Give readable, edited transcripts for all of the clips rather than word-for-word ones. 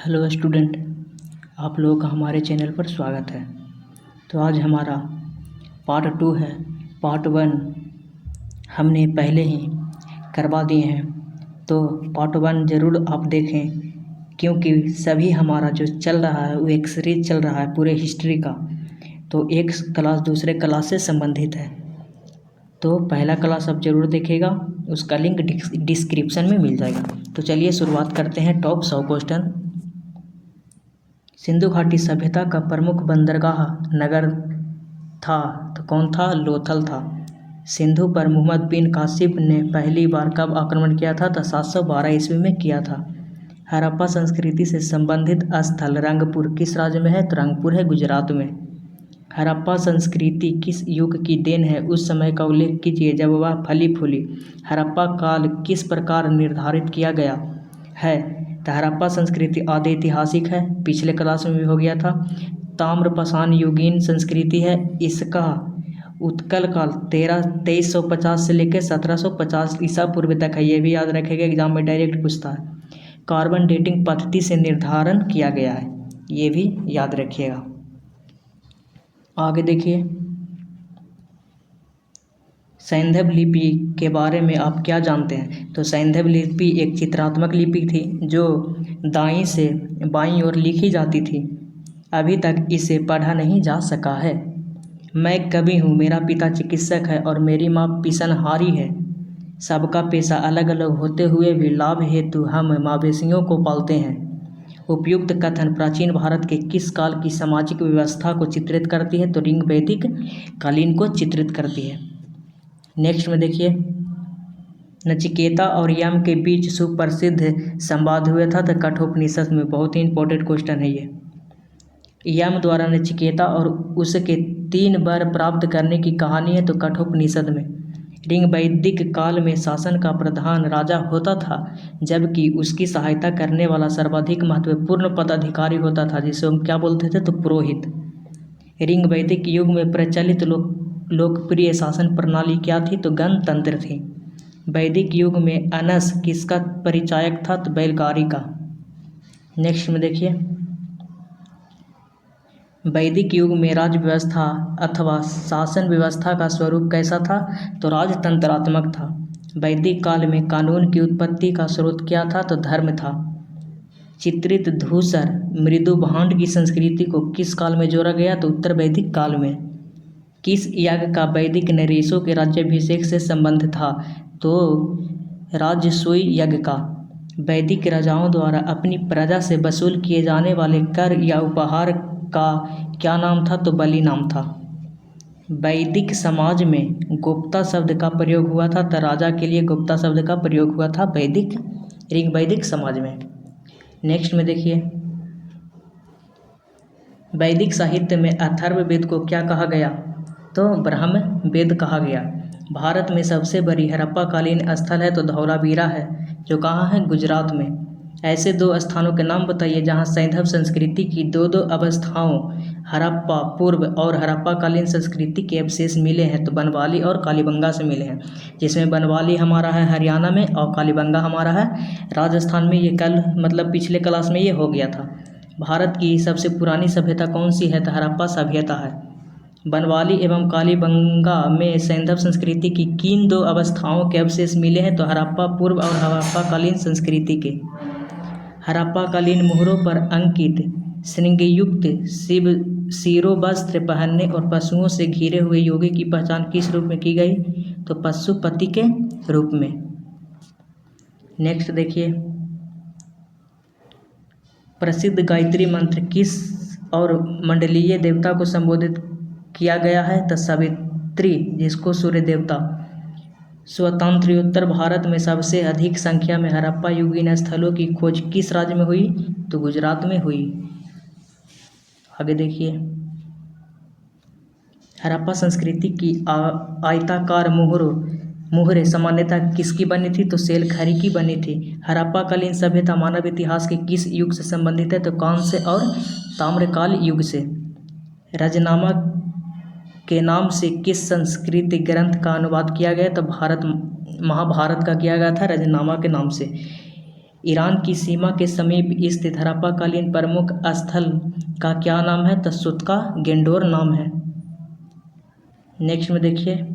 Hello student, आप लोगों का हमारे चैनल पर स्वागत है। तो आज हमारा पार्ट 2 है। पार्ट 1 हमने पहले ही करवा दिए हैं, तो पार्ट 1 ज़रूर आप देखें, क्योंकि सभी हमारा जो चल रहा है वो एक सीरीज चल रहा है पूरे हिस्ट्री का। तो एक क्लास दूसरे क्लास से संबंधित है, तो पहला क्लास आप ज़रूर देखिएगा, उसका लिंक डिस्क्रिप्शन में मिल जाएगा। तो चलिए शुरुआत करते हैं। Top 100 question. सिंधु घाटी सभ्यता का प्रमुख बंदरगाह नगर था तो कौन था? लोथल था। सिंधु पर मोहम्मद बिन कासिम ने पहली बार कब आक्रमण किया था? तो 712 ईस्वी में किया था। हड़प्पा संस्कृति से संबंधित स्थल रंगपुर किस राज्य में है? तो रंगपुर है गुजरात में। हड़प्पा संस्कृति किस युग की देन है? उस समय का उल्लेख कीजिए जब वह फली फूली। हड़प्पा काल किस प्रकार निर्धारित किया गया है? तो हड़प्पा संस्कृति आदि ऐतिहासिक है, पिछले क्लास में भी हो गया था। ताम्रपाषाण युगीन संस्कृति है, इसका उत्कल काल 2350 से लेकर 1750 ईसा पूर्व तक है। ये भी याद रखेगा, एग्जाम में डायरेक्ट पूछता है। कार्बन डेटिंग पद्धति से निर्धारण किया गया है, ये भी याद रखिएगा। आगे देखिए, सैंधव लिपि के बारे में आप क्या जानते हैं? तो सैंधव लिपि एक चित्रात्मक लिपि थी जो दाईं से बाईं ओर लिखी जाती थी। अभी तक इसे पढ़ा नहीं जा सका है। मैं कवि हूँ, मेरा पिता चिकित्सक है और मेरी माँ पिसनहारी है। सबका पेशा अलग अलग होते हुए भी लाभ हेतु हम मवेशियों को पालते हैं। उपयुक्त कथन प्राचीन भारत के किस काल की सामाजिक व्यवस्था को चित्रित करती है? तो ऋग वैदिक कालीन को चित्रित करती है। नेक्स्ट में देखिए, नचिकेता और यम के बीच सुप्रसिद्ध संवाद हुआ था तो कठोपनिषद में। बहुत ही इंपॉर्टेंट क्वेश्चन है ये। यम द्वारा नचिकेता और उसके 3 वर प्राप्त करने की कहानी है तो कठोपनिषद में। ऋग वैदिक काल में शासन का प्रधान राजा होता था, जबकि उसकी सहायता करने वाला सर्वाधिक महत्वपूर्ण पदाधिकारी होता था, जिसे हम क्या बोलते थे? तो पुरोहित। ऋग वैदिक युग में प्रचलित लोकप्रिय शासन प्रणाली क्या थी? तो गणतंत्र थी। वैदिक युग में अनस किसका परिचायक था? तो बैलगाड़ी का। नेक्स्ट में देखिए, वैदिक युग में राज्य व्यवस्था अथवा शासन व्यवस्था का स्वरूप कैसा था? तो राजतंत्रात्मक था। वैदिक काल में कानून की उत्पत्ति का स्रोत क्या था? तो धर्म था। चित्रित धूसर मृदु भांड की संस्कृति को किस काल में जोड़ा गया? तो उत्तर वैदिक काल में। किस याग का वैदिक नरेशों के राज्याभिषेक से संबंध था? तो राजसूय यज्ञ का। वैदिक राजाओं द्वारा अपनी प्रजा से वसूल किए जाने वाले कर या उपहार का क्या नाम था? तो बलि नाम था। वैदिक समाज में गुप्ता शब्द का प्रयोग हुआ था तो राजा के लिए गुप्ता शब्द का प्रयोग हुआ था ऋग वैदिक समाज में। नेक्स्ट में देखिए, वैदिक साहित्य में अथर्ववेद को क्या कहा गया? तो ब्रह्म वेद कहा गया। भारत में सबसे बड़ी हड़प्पाकालीन स्थल है तो धौलावीरा है, जो कहाँ है? गुजरात में। ऐसे 2 स्थानों के नाम बताइए जहाँ सैंधव संस्कृति की दो अवस्थाओं हड़प्पा पूर्व और हड़प्पाकालीन संस्कृति के अवशेष मिले हैं। तो बनवाली और कालीबंगा से मिले हैं, जिसमें बनवाली हमारा है हरियाणा में और कालीबंगा हमारा है राजस्थान में। ये पिछले क्लास में ये हो गया था। भारत की सबसे पुरानी सभ्यता कौन सी है? तो हड़प्पा सभ्यता है। बनवाली एवं कालीबंगा में सैंधव संस्कृति की किन 2 अवस्थाओं के अवशेष मिले हैं? तो हड़प्पा पूर्व और हड़प्पाकालीन संस्कृति के। हड़प्पाकालीन मोहरों पर अंकित श्रृंगयुक्त शिरोवस्त्र पहनने और पशुओं से घिरे हुए योगी की पहचान किस रूप में की गई? तो पशुपति के रूप में। नेक्स्ट देखिए, प्रसिद्ध गायत्री मंत्र किस और मंडलीय देवता को संबोधित किया गया है? तो सावित्री, जिसको सूर्य देवता। स्वतंत्रोत्तर भारत में सबसे अधिक संख्या में हड़प्पा युगीन स्थलों की खोज किस राज्य में हुई? तो गुजरात में हुई। आगे देखिए, हड़प्पा संस्कृति की आयताकार मुहरें सामान्यतः किसकी बनी थी? तो सेलखरी की बनी थी। हड़प्पाकालीन सभ्यता मानव इतिहास के किस युग से संबंधित है? तो कांस्य और ताम्रकाल युग से। रजनामा के नाम से किस संस्कृत ग्रंथ का अनुवाद किया गया? तो महाभारत का किया गया था रजनामा के नाम से। ईरान की सीमा के समीप स्थित हड़प्पाकालीन प्रमुख स्थल का क्या नाम है? तो सुत्का गेंडोर नाम है। नेक्स्ट में देखिए,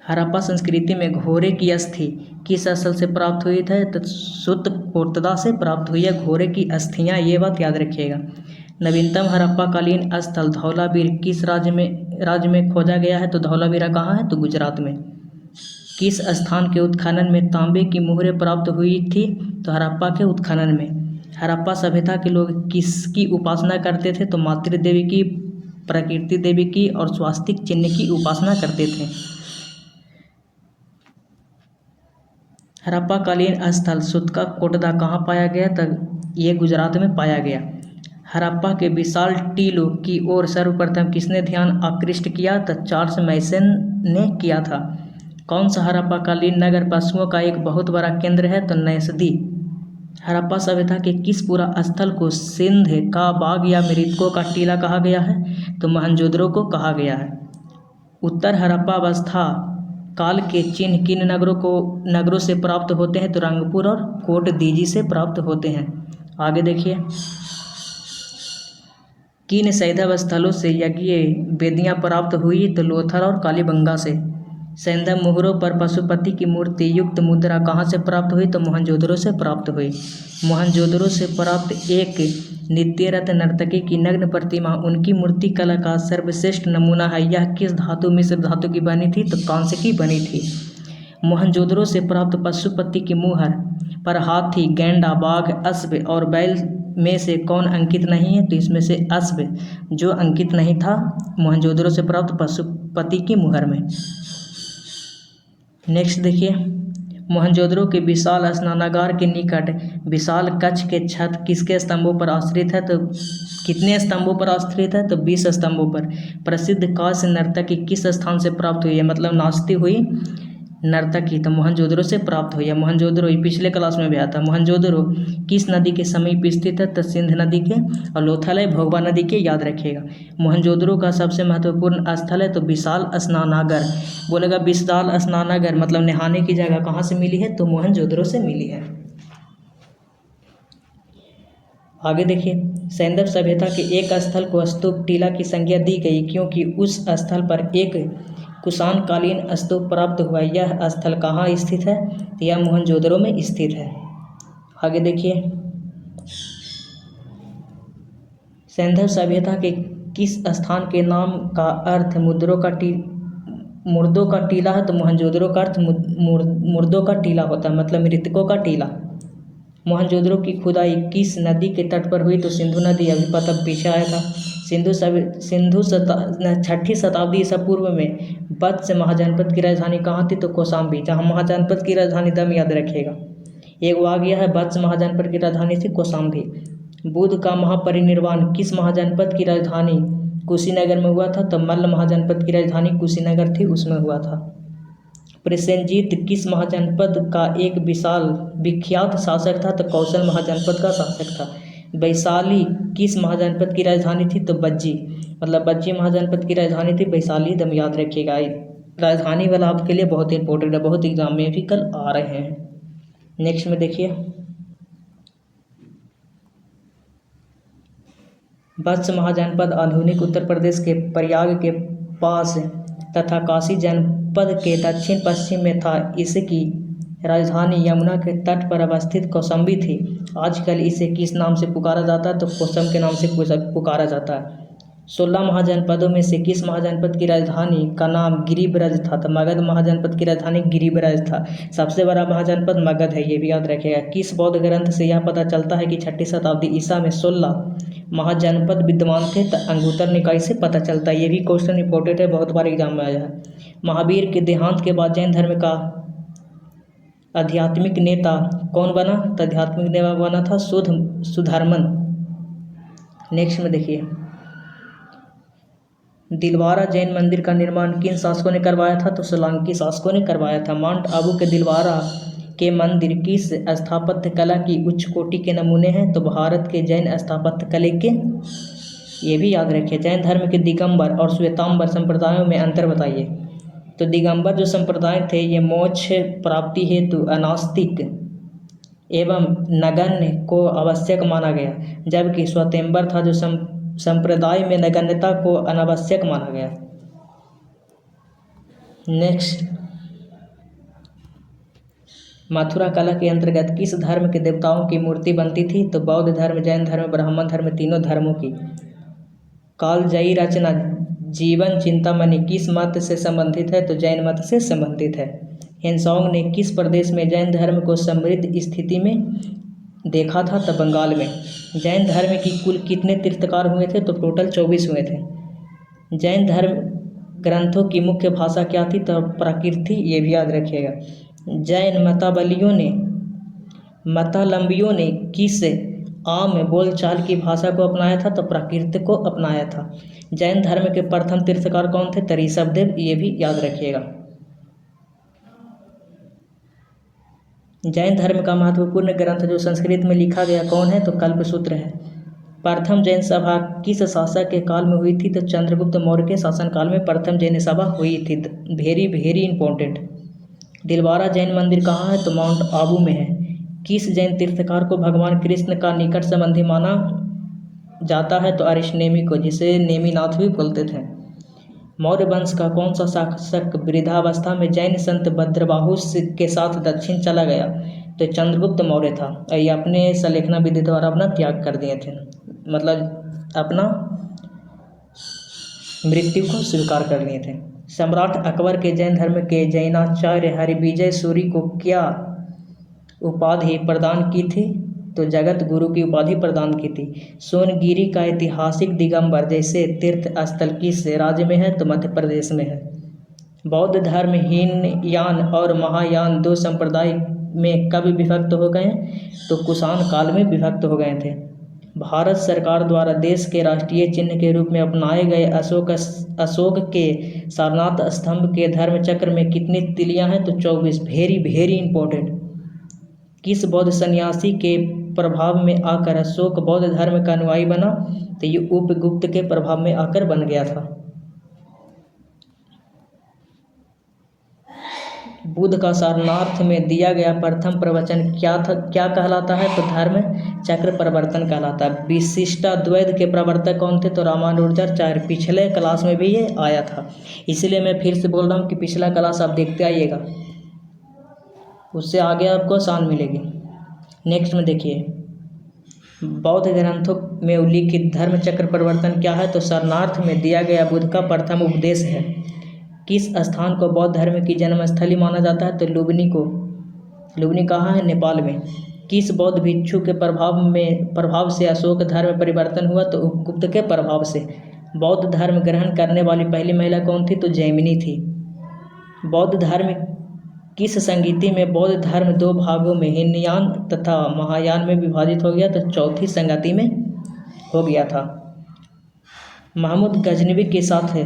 हड़प्पा संस्कृति में घोड़े की अस्थि किस स्थल से प्राप्त हुई थी? तो सुत्कोटदा से प्राप्त हुई है घोड़े की अस्थियां, ये बात याद रखिएगा। नवीनतम हड़प्पाकालीन स्थल धौलावीर किस राज्य में खोजा गया है? तो धौलावीरा कहाँ है? तो गुजरात में। किस स्थान के उत्खनन में तांबे की मुहरें प्राप्त हुई थी? तो हड़प्पा के उत्खनन में। हड़प्पा सभ्यता के लोग किसकी उपासना करते थे? तो मातृ देवी की, प्रकृति देवी की और स्वास्तिक चिन्ह की उपासना करते थे। हड़प्पाकालीन स्थल सुत्का-कोटदा कहाँ पाया गया? तो ये गुजरात में पाया गया। हड़प्पा के विशाल टीलों की ओर सर्वप्रथम किसने ध्यान आकृष्ट किया? तो चार्ल्स मैसन ने किया था। कौन सा हड़प्पाकालीन नगर पशुओं का एक बहुत बड़ा केंद्र है? तो नैसदी। हड़प्पा सभ्यता के किस पूरा स्थल को सिंध का बाग या मृतकों का टीला कहा गया है? तो मोहनजोदड़ो को कहा गया है। उत्तर हड़प्पा अवस्था काल के चिन्ह किन नगरों से प्राप्त होते हैं? तो रंगपुर और कोटदीजी से प्राप्त होते हैं। आगे देखिए, किन सैंधव स्थलों से यज्ञ वेदियाँ प्राप्त हुई? तो लोथल और कालीबंगा से। सैंधव मुहरों पर पशुपति की मूर्ति युक्त मुद्रा कहाँ से प्राप्त हुई? तो मोहनजोदड़ो से प्राप्त हुई। मोहनजोदड़ो से प्राप्त एक नित्यरत नर्तकी की नग्न प्रतिमा उनकी मूर्ति कला का सर्वश्रेष्ठ नमूना है। यह किस धातु मिश्र धातु की बनी थी? तो कांस्य की बनी थी। मोहनजोदड़ो से प्राप्त पशुपति की मुहर पर हाथी, गैंडा, बाघ, अश्व और बैल में से कौन अंकित नहीं है? तो इसमें से अश्व जो अंकित नहीं था मोहनजोदड़ो से प्राप्त पशुपति की मुहर में। नेक्स्ट देखिए, मोहनजोदड़ो के विशाल स्नानागार के निकट विशाल कक्ष के छत किसके स्तंभों पर आश्रित है? तो कितने स्तंभों पर आश्रित है? तो 20 स्तंभों पर। प्रसिद्ध कांस्य नर्तकी किस स्थान से प्राप्त हुई है? मतलब नाचती हुई नर्तकी तो मोहनजोदड़ो से प्राप्त हुई है। मोहनजोदड़ो ये पिछले क्लास में भी आया था। मोहनजोदड़ो किस नदी के समीप स्थित है? तो सिंध नदी के। और लोथल है भोगवा नदी के, याद रखिएगा। मोहनजोदड़ो का सबसे महत्वपूर्ण स्थल है तो विशाल स्नानागार। बोलेगा विशाल स्नानागार मतलब नहाने की जगह कहाँ से मिली है? तो मोहनजोदड़ो से मिली है। आगे देखिए, सैंधव सभ्यता के एक स्थल को स्तूप टीला की संज्ञा दी गई क्योंकि उस स्थल पर एक कुषाण कालीन स्तूप प्राप्त हुआ। यह स्थल कहाँ स्थित है? तो यह मोहनजोदड़ो में स्थित है। आगे देखिए, सैंधव सभ्यता के किस स्थान के नाम का अर्थ मुर्दों का टीला है? तो मोहनजोदड़ो का अर्थ मुर्दों का टीला होता है, मतलब मृतकों का टीला। मोहनजोदड़ो की खुदाई किस नदी के तट पर हुई? तो सिंधु नदी, अभी पता पीछे आया था। सिंधु 6ठी शताब्दी ईसा पूर्व में वत्स महाजनपद की राजधानी कहाँ थी? तो कौशाम्बी। जहाँ महाजनपद की राजधानी दम याद रखिएगा, एक आ गया है वत्स महाजनपद की राजधानी थी कौशाम्बी। बुद्ध का महापरिनिर्वाण किस महाजनपद की राजधानी कुशीनगर में हुआ था? तो मल्ल महाजनपद की राजधानी कुशीनगर थी, उसमें हुआ था। प्रसेनजीत किस महाजनपद का एक विख्यात शासक था? तो कौशल महाजनपद का शासक था। वैशाली किस महाजनपद की राजधानी थी? तो बज्जी, मतलब बज्जी महाजनपद की राजधानी थी वैशाली, दम याद रखिएगा। राजधानी वाला आपके लिए बहुत इंपॉर्टेंट है, बहुत एग्जाम में भी कल आ रहे हैं। नेक्स्ट में देखिए, वत्स महाजनपद आधुनिक उत्तर प्रदेश के प्रयाग के पास तथा काशी जनपद के दक्षिण पश्चिम में था। इसकी राजधानी यमुना के तट पर अवस्थित कौशाम्बी थी। आजकल इसे किस नाम से पुकारा जाता है? तो कोसम के नाम से पुकारा जाता है। 16 महाजनपदों में से किस महाजनपद की राजधानी का नाम गिरिब्रज था? तो मगध महाजनपद की राजधानी गिरिब्रज था। सबसे बड़ा महाजनपद मगध है, ये भी याद रखिएगा। किस बौद्ध ग्रंथ से यह पता चलता है कि 6ठी शताब्दी ईसा में 16 महाजनपद विद्यमान थे? तो अंगुत्तर निकाय से पता चलता है। ये भी क्वेश्चन इंपॉर्टेंट है, बहुत बार एग्जाम में आया है। महावीर के देहांत के बाद जैन धर्म का आध्यात्मिक नेता कौन बना? तो आध्यात्मिक नेता बना था सुधर्मन। नेक्स्ट में देखिए, दिलवारा जैन मंदिर का निर्माण किन शासकों ने करवाया था? तो सोलंकी शासकों ने करवाया था। माउंट आबू के दिलवारा के मंदिर किस स्थापत्य कला की उच्च कोटि के नमूने हैं? तो भारत के जैन स्थापत्य कला के, ये भी याद रखिए। जैन धर्म के दिगंबर और श्वेतांबर संप्रदायों में अंतर बताइए। तो दिगंबर जो संप्रदाय थे ये मोक्ष प्राप्ति हेतु अनास्तिक एवं नगण्य को आवश्यक माना गया, जबकि स्वयंवर था जो संप्रदाय में नगण्यता को अनावश्यक माना गया। नेक्स्ट, मथुरा कला के अंतर्गत किस धर्म के देवताओं की मूर्ति बनती थी? तो बौद्ध धर्म, जैन धर्म, ब्राह्मण धर्म, तीनों धर्मों की। कालजयी रचना जीवन चिंतामणि किस मत से संबंधित है? तो जैन मत से संबंधित है। हिनसोंग ने किस प्रदेश में जैन धर्म को समृद्ध स्थिति में देखा था? तो बंगाल में। जैन धर्म की कुल कितने तीर्थंकर हुए थे? तो टोटल 24 हुए थे। जैन धर्म ग्रंथों की मुख्य भाषा क्या थी? तो प्राकृत, ये भी याद रखिएगा। जैन मतावलंबियों ने किस आम बोलचाल की भाषा को अपनाया था? तो प्राकृत को अपनाया था। जैन धर्म के प्रथम तीर्थंकर कौन थे? तो ऋषभदेव, ये भी याद रखिएगा। जैन धर्म का महत्वपूर्ण ग्रंथ जो संस्कृत में लिखा गया कौन है? तो कल्पसूत्र है। प्रथम जैन सभा किस शासक के काल में हुई थी? तो चंद्रगुप्त मौर्य के शासनकाल में प्रथम जैन सभा हुई थी। Very important. दिलवारा जैन मंदिर कहाँ है? तो माउंट आबू में है। किस जैन तीर्थंकर को भगवान कृष्ण का निकट संबंधी माना जाता है? तो अरिष्टनेमि को, जिसे नेमिनाथ भी बोलते थे। मौर्य वंश का कौन सा शासक वृद्धावस्था में जैन संत भद्रबाहु के साथ दक्षिण चला गया? तो चंद्रगुप्त मौर्य था। ये अपने सलेखना विधि द्वारा अपना त्याग कर दिए थे, मतलब अपना मृत्यु को स्वीकार कर लिए थे। सम्राट अकबर के जैन धर्म के जैनाचार्य हरिविजय सूरी को क्या उपाधि प्रदान की थी? तो जगत गुरु की उपाधि प्रदान की थी। सोनगिरी का ऐतिहासिक दिगंबर जैसे तीर्थ स्थल किस राज्य में है? तो मध्य प्रदेश में है। बौद्ध धर्म हीनयान और महायान दो संप्रदाय में कब विभक्त हो गए? तो कुषाण काल में विभक्त हो गए थे। भारत सरकार द्वारा देश के राष्ट्रीय चिन्ह के रूप में अपनाए गए अशोक के सारनाथ स्तंभ के धर्म चक्र में कितनी तिलियां हैं? तो 24। Very important. किस बौद्ध सन्यासी के प्रभाव में आकर अशोक बौद्ध धर्म का अनुयायी बना? तो ये उपगुप्त के प्रभाव में आकर बन गया था। बुद्ध का सारनाथ में दिया गया प्रथम प्रवचन क्या कहलाता है? तो धर्म चक्र प्रवर्तन कहलाता है। विशिष्टाद्वैत के प्रवर्तक कौन थे? तो रामानुजाचार्य। पिछले क्लास में भी ये आया था, इसलिए मैं फिर से बोल रहा हूँ कि पिछला क्लास आप देखते आइएगा, उससे आगे आपको आसान मिलेगी। नेक्स्ट में देखिए, बौद्ध ग्रंथों में उल्लिखित धर्म चक्र प्रवर्तन क्या है? तो सारनाथ में दिया गया बुद्ध का प्रथम उपदेश है। किस स्थान को बौद्ध धर्म की जन्मस्थली माना जाता है? तो लुम्बिनी कहाँ है? नेपाल में। किस बौद्ध भिक्षु के प्रभाव से अशोक धर्म परिवर्तन हुआ? तो उपगुप्त के प्रभाव से। बौद्ध धर्म ग्रहण करने वाली पहली महिला कौन थी? तो जैमिनी थी। बौद्ध धर्म किस संगति में बौद्ध धर्म दो भागों में हीनयान तथा महायान में विभाजित हो गया? तो चौथी संगति में हो गया था। महमूद गजनवी के साथ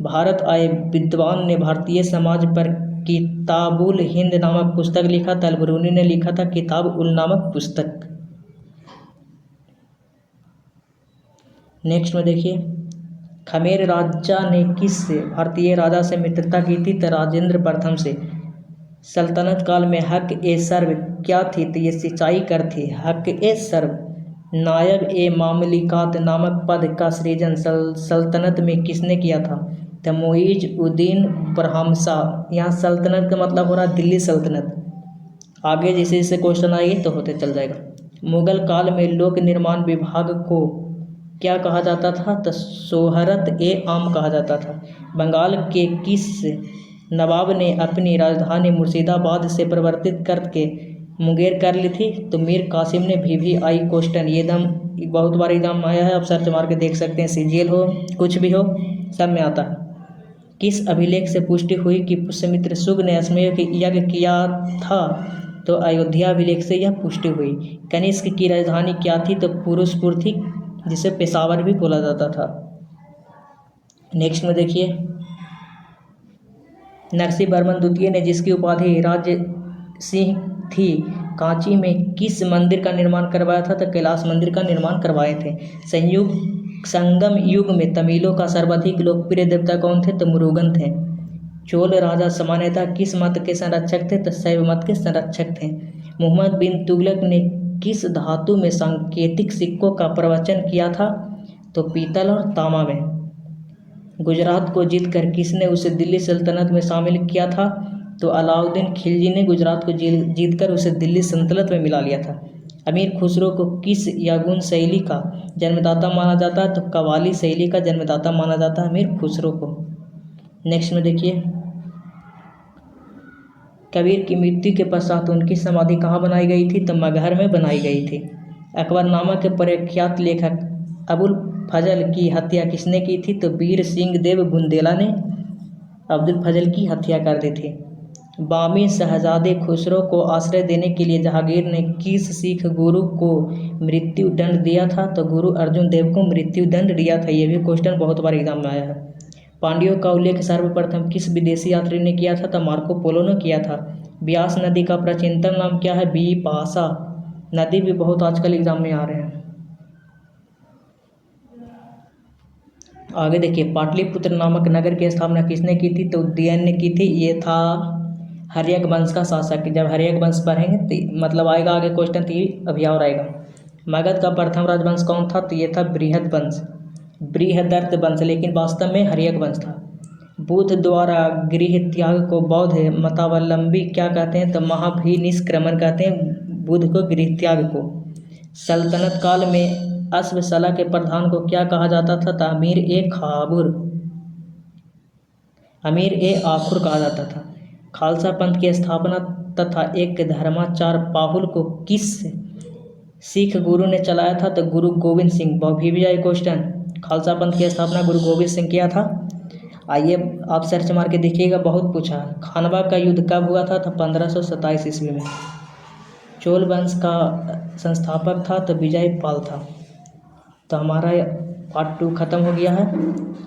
भारत आए विद्वान ने भारतीय समाज पर किताबुल हिंद नामक पुस्तक लिखा था। अलबरूनी ने लिखा था किताब उल नामक पुस्तक। नेक्स्ट में देखिए, खमेर राजा ने किस भारतीय राजा से मित्रता की थी? तो राजेंद्र प्रथम से। सल्तनत काल में हक ए सर्व क्या थी? तो ये सिंचाई कर थी। हक ए सर्व नायब ए मामलिकात नामक पद का सृजन सल्तनत में किसने किया था? तो मुइज़ उद्दीन बरहमशाह। यहाँ सल्तनत का मतलब हो रहा है दिल्ली सल्तनत। आगे जैसे जैसे क्वेश्चन आएंगे तो होते चल जाएगा। मुगल काल में लोक निर्माण विभाग को क्या कहा जाता था? तो सोहरत ए आम कहा जाता था। बंगाल के किस नवाब ने अपनी राजधानी मुर्शिदाबाद से परिवर्तित करके मुंगेर कर ली थी? तो मीर कासिम ने। VVI क्वेश्चन ये बहुत बार एग्जाम आया है, आप सर्च मार के देख सकते हैं। CGL हो कुछ भी हो सब में आता है। किस अभिलेख से पुष्टि हुई कि पुष्यमित्र शुग ने अश्वमेध यज्ञ किया था? तो अयोध्या अभिलेख से यह पुष्टि हुई। कनिष्क की राजधानी क्या थी? तो पुरुषपुर थी, जिसे पेशावर भी बोला जाता था। नेक्स्ट में देखिए, नरसिंह वर्मन द्वितीय ने जिसकी उपाधि राज्य सिंह थी, कांची में किस मंदिर का निर्माण करवाया था? तो कैलाश मंदिर का निर्माण करवाए थे। संगम युग में तमिलों का सर्वाधिक लोकप्रिय देवता कौन थे? तो मुरुगन थे। चोल राजा सामान्यतः किस मत के संरक्षक थे? तो शैव मत के संरक्षक थे। मोहम्मद बिन तुगलक ने किस धातु में सांकेतिक सिक्कों का प्रवचन किया था? तो पीतल और तांबा में। गुजरात को जीतकर किसने उसे दिल्ली सल्तनत में शामिल किया था? तो अलाउद्दीन खिलजी ने गुजरात को जीतकर उसे दिल्ली सल्तनत में मिला लिया था। अमीर खुसरो को किस यागुन शैली का जन्मदाता माना जाता है? तो कव्वाली शैली का जन्मदाता माना जाता है अमीर खुसरो को। नेक्स्ट में देखिए, कबीर की मृत्यु के पश्चात उनकी समाधि कहाँ बनाई गई थी? तो मगहर में बनाई गई थी। अकबरनामा के प्रख्यात लेखक अबुल फजल की हत्या किसने की थी? तो वीर सिंह देव बुंदेला ने अब्दुल फजल की हत्या कर दी थी। बामी शहजादे खुसरो को आश्रय देने के लिए जहांगीर ने किस सिख गुरु को मृत्यु दंड दिया था? तो गुरु अर्जुन देव को मृत्यु दंड दिया था। ये भी क्वेश्चन बहुत बार एग्जाम में आया है। पांड्यों का उल्लेख सर्वप्रथम किस विदेशी यात्री ने किया था? तो मार्को पोलो ने किया था। ब्यास नदी का प्राचीनतम नाम क्या है? बिपाशा नदी भी बहुत आजकल एग्जाम में आ रहे हैं। आगे देखिए, पाटलिपुत्र नामक नगर की स्थापना किसने की थी? तो उदयन ने की थी। ये था हर्यक वंश का शासक। जब हर्यक वंश पढ़ेंगे तो मतलब आएगा आगे क्वेश्चन, तो अभी और आएगा। मगध का प्रथम राजवंश कौन था? तो ये था बृहद वंश, बृहदर्थ वंश, लेकिन वास्तव में हर्यक वंश था। बुद्ध द्वारा गृह त्याग को बौद्ध मतावलंबी क्या कहते हैं? तो महाभिनिष्क्रमण कहते हैं बुद्ध को गृह त्याग को। सल्तनत काल में अश्वशाला के प्रधान को क्या कहा जाता था? तो अमीर ए खाबुर, अमीर ए आखुर कहा जाता था। खालसा पंथ की स्थापना तथा एक धर्माचार पाहुल को किस सिख गुरु ने चलाया था? तो गुरु गोविंद सिंह। भी जाए क्वेश्चन, खालसा पंथ की स्थापना गुरु गोविंद सिंह किया था। आइए आप सर्च मार के देखिएगा, बहुत पूछा। खानवा का युद्ध कब हुआ था? तो 1527 ईस्वी में। चोल वंश का संस्थापक था तो विजय पाल था। तो हमारा पार्ट 2 ख़त्म हो गया है,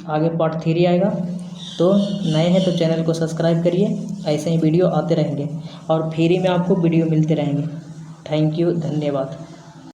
आगे पार्ट 3 आएगा। तो नए हैं तो चैनल को सब्सक्राइब करिए, ऐसे ही वीडियो आते रहेंगे और फ्री में आपको वीडियो मिलते रहेंगे। थैंक यू, धन्यवाद।